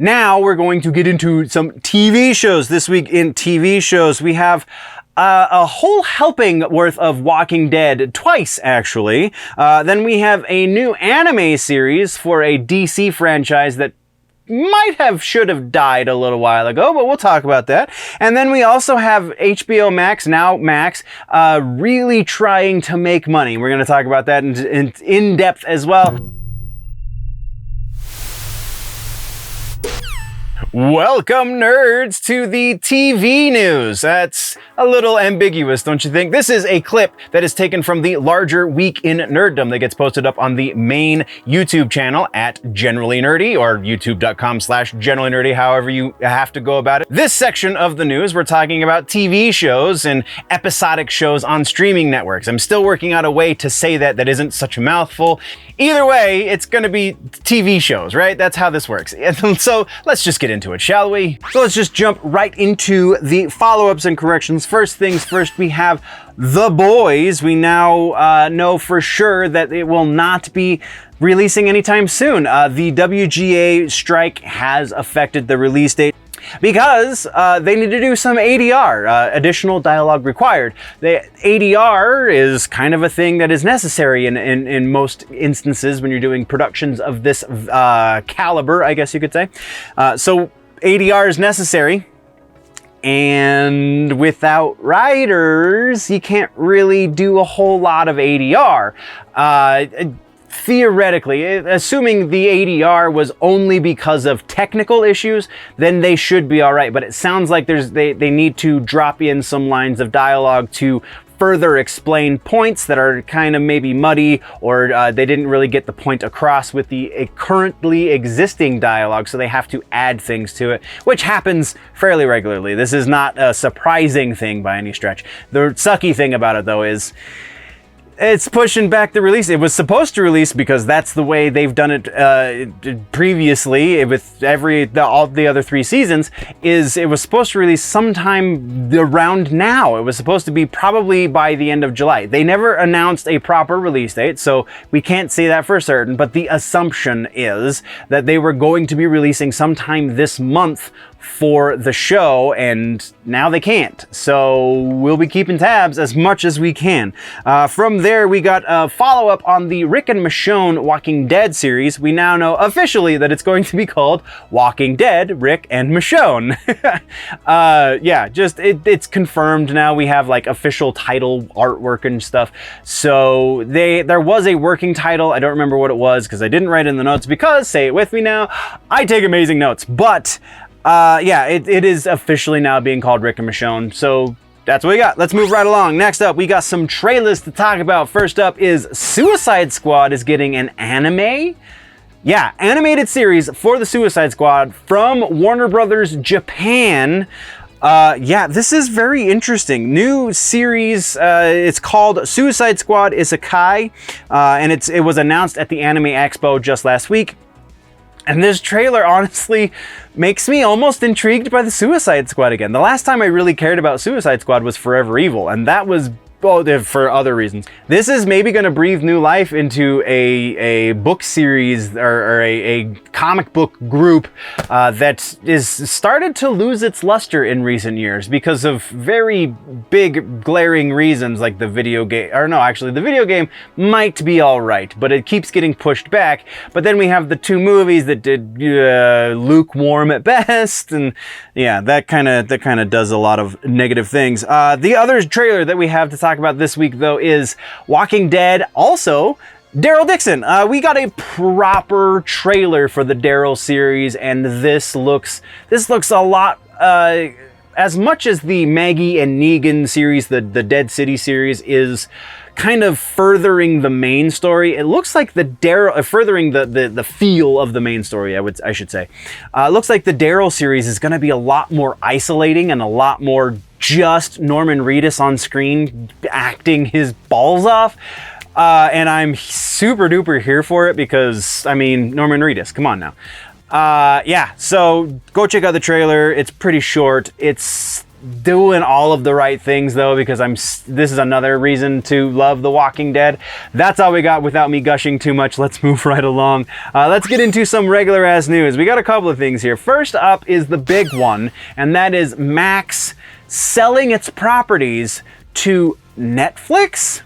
Now we're going to get into some TV shows. This week in TV shows, we have a whole helping worth of Walking Dead, twice actually. Then we have a new anime series for a DC franchise that should have died a little while ago, but we'll talk about that. And then we also have HBO Max, now Max, really trying to make money. We're going to talk about that in depth as well. Welcome, nerds, to the TV news. That's a little ambiguous, don't you think? This is a clip that is taken from the larger Week in Nerddom that gets posted up on the main YouTube channel at Generally Nerdy, or youtube.com/Generally Nerdy, however you have to go about it. This section of the news, we're talking about TV shows and episodic shows on streaming networks. I'm still working out a way to say that isn't such a mouthful. Either way, it's going to be TV shows, right? That's how this works. And so let's just get into it, shall we? So let's just jump right into the follow-ups and corrections. First things first, we have The Boys. We now know for sure that it will not be releasing anytime soon. The WGA strike has affected the release date because they need to do some ADR, additional dialogue required. The ADR is kind of a thing that is necessary in most instances when you're doing productions of this caliber, I guess you could say. So ADR is necessary, and without writers, you can't really do a whole lot of ADR. Theoretically, assuming the ADR was only because of technical issues, then they should be all right. But it sounds like they need to drop in some lines of dialogue to further explain points that are kind of maybe muddy, or they didn't really get the point across with the currently existing dialogue, so they have to add things to it, which happens fairly regularly. This is not a surprising thing by any stretch. The sucky thing about it, though, is it's pushing back the release. It was supposed to release because that's the way they've done it previously with all the other 3 seasons. It was supposed to release sometime around now. It was supposed to be probably by the end of July. They never announced a proper release date, so we can't say that for certain, but the assumption is that they were going to be releasing sometime this month for the show, and now they can't. So we'll be keeping tabs as much as we can. From there, we got a follow-up on the Rick and Michonne Walking Dead series. We now know officially that it's going to be called Walking Dead, Rick and Michonne. Yeah, just it's confirmed now. We have like official title artwork and stuff. So there was a working title. I don't remember what it was because I didn't write in the notes because, say it with me now, I take amazing notes. But yeah, it is officially now being called Rick and Michonne, so that's what we got. Let's move right along. Next up, we got some trailers to talk about. First up is Suicide Squad is getting an anime. Yeah, animated series for the Suicide Squad from Warner Brothers Japan. Yeah, this is very interesting. New series, it's called Suicide Squad Isekai, and it was announced at the Anime Expo just last week. And this trailer honestly makes me almost intrigued by the Suicide Squad again. The last time I really cared about Suicide Squad was Forever Evil, and that was for other reasons. This is maybe going to breathe new life into a book series or a comic book group that is started to lose its luster in recent years because of very big glaring reasons, like the video game. Or no, actually the video game might be all right, but it keeps getting pushed back. But then we have the 2 movies that did lukewarm at best, and yeah, that kind of does a lot of negative things. The other trailer that we have to talk about this week, though, is Walking Dead. Also, Daryl Dixon. We got a proper trailer for the Daryl series, and this looks a lot. As much as the Maggie and Negan series, the Dead City series, is kind of furthering the main story, it looks like the Daryl furthering the feel of the main story. I should say. Looks like the Daryl series is going to be a lot more isolating and a lot more just Norman Reedus on screen acting his balls off. And I'm super duper here for it because, I mean, Norman Reedus, come on now. Yeah, so go check out the trailer. It's pretty short. It's doing all of the right things though, because this is another reason to love The Walking Dead. That's all we got without me gushing too much. Let's move right along. Let's get into some regular ass news. We got a couple of things here. First up is the big one, and that is Max selling its properties to Netflix.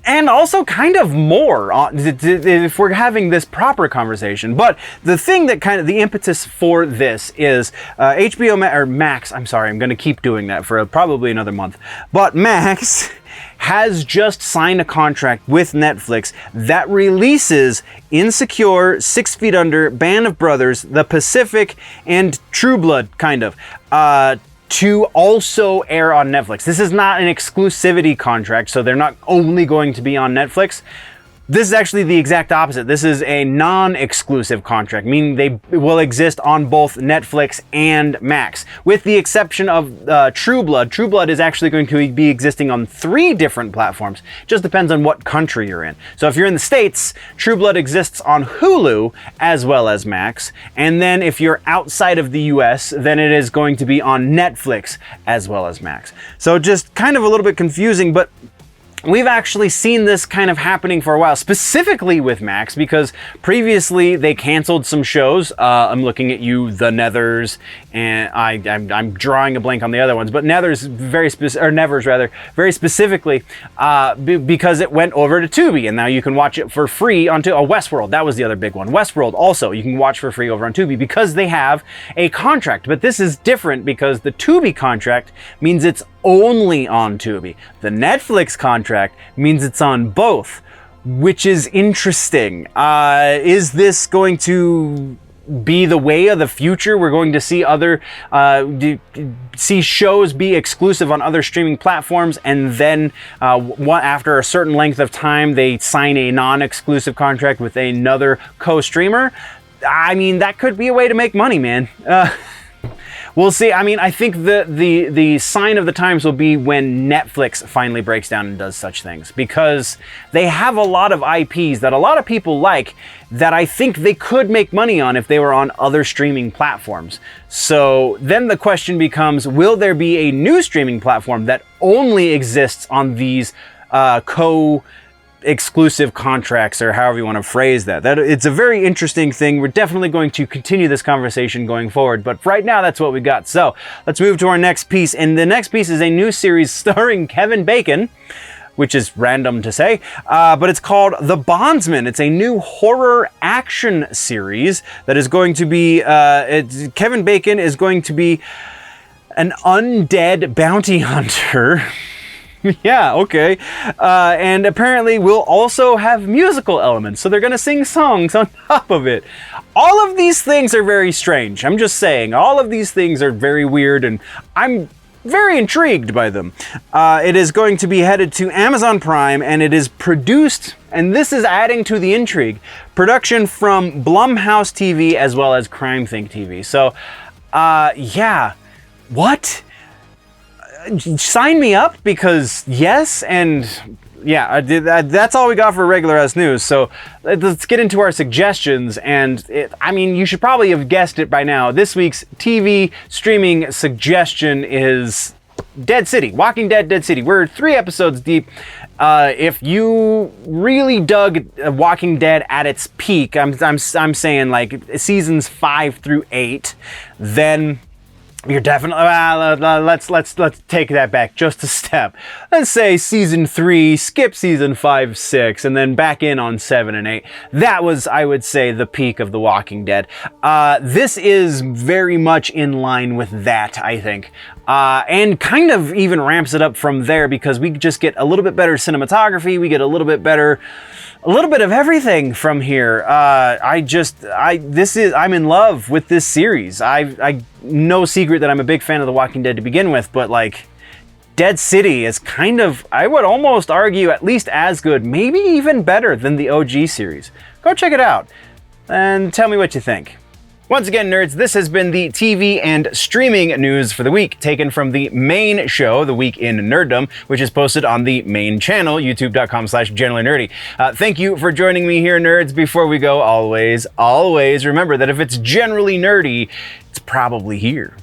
And also kind of more if we're having this proper conversation. But the thing that kind of the impetus for this is Max, I'm sorry, I'm going to keep doing that for probably another month. But Max has just signed a contract with Netflix that releases Insecure, 6 Feet Under, Band of Brothers, The Pacific, and True Blood, kind of, to also air on Netflix. This is not an exclusivity contract, so they're not only going to be on Netflix. This is actually the exact opposite. This is a non-exclusive contract, meaning they will exist on both Netflix and Max, with the exception of True Blood. True Blood is actually going to be existing on 3 different platforms. Just depends on what country you're in. So if you're in the States, True Blood exists on Hulu as well as Max. And then if you're outside of the US, then it is going to be on Netflix as well as Max. So just kind of a little bit confusing, but we've actually seen this kind of happening for a while, specifically with Max, because previously they canceled some shows. I'm looking at you, The Nethers, and I'm drawing a blank on the other ones, but Nevers very specifically, because it went over to Tubi, and now you can watch it for free onto Westworld. That was the other big one. Westworld also you can watch for free over on Tubi because they have a contract. But this is different because the Tubi contract means it's only on Tubi. The Netflix contract means it's on both, which is interesting. Is this going to be the way of the future? We're going to see see shows be exclusive on other streaming platforms, and then after a certain length of time, they sign a non-exclusive contract with another co-streamer. I mean, that could be a way to make money, man. We'll see. I mean, I think the sign of the times will be when Netflix finally breaks down and does such things, because they have a lot of IPs that a lot of people like that I think they could make money on if they were on other streaming platforms. So then the question becomes, will there be a new streaming platform that only exists on these exclusive contracts, or however you want to phrase that? It's a very interesting thing. We're definitely going to continue this conversation going forward, but right now that's what we got. So let's move to our next piece, and the next piece is a new series starring Kevin Bacon, which is random to say, but it's called The Bondsman. It's a new horror action series that is going to be, Kevin Bacon is going to be an undead bounty hunter. Yeah, okay. And apparently we'll also have musical elements, so they're gonna sing songs on top of it. All of these things are very strange. I'm just saying, all of these things are very weird, and I'm very intrigued by them. It is going to be headed to Amazon Prime, and it is produced, and this is adding to the intrigue, production from Blumhouse TV as well as CrimeThink TV. So, yeah. What? Sign me up, because yes, and yeah, that's all we got for regular ass news. So let's get into our suggestions, and I mean, you should probably have guessed it by now. This week's TV streaming suggestion is Dead City, Walking Dead, Dead City. We're 3 episodes deep. If you really dug Walking Dead at its peak, I'm saying like seasons 5 through 8, then you're definitely, let's take that back just a step. Let's say season 3, skip season 5, 6, and then back in on 7 and 8. That was, I would say, the peak of The Walking Dead. This is very much in line with that, I think. And kind of even ramps it up from there, because we just get a little bit better cinematography, we get a little bit of everything from here. I'm in love with this series. I no secret that I'm a big fan of The Walking Dead to begin with, but like, Dead City is kind of, I would almost argue, at least as good, maybe even better than the OG series. Go check it out and tell me what you think. Once again, nerds, this has been the TV and streaming news for the week, taken from the main show, The Week in Nerddom, which is posted on the main channel, youtube.com/generallynerdy. Thank you for joining me here, nerds. Before we go, always remember that if it's generally nerdy, it's probably here.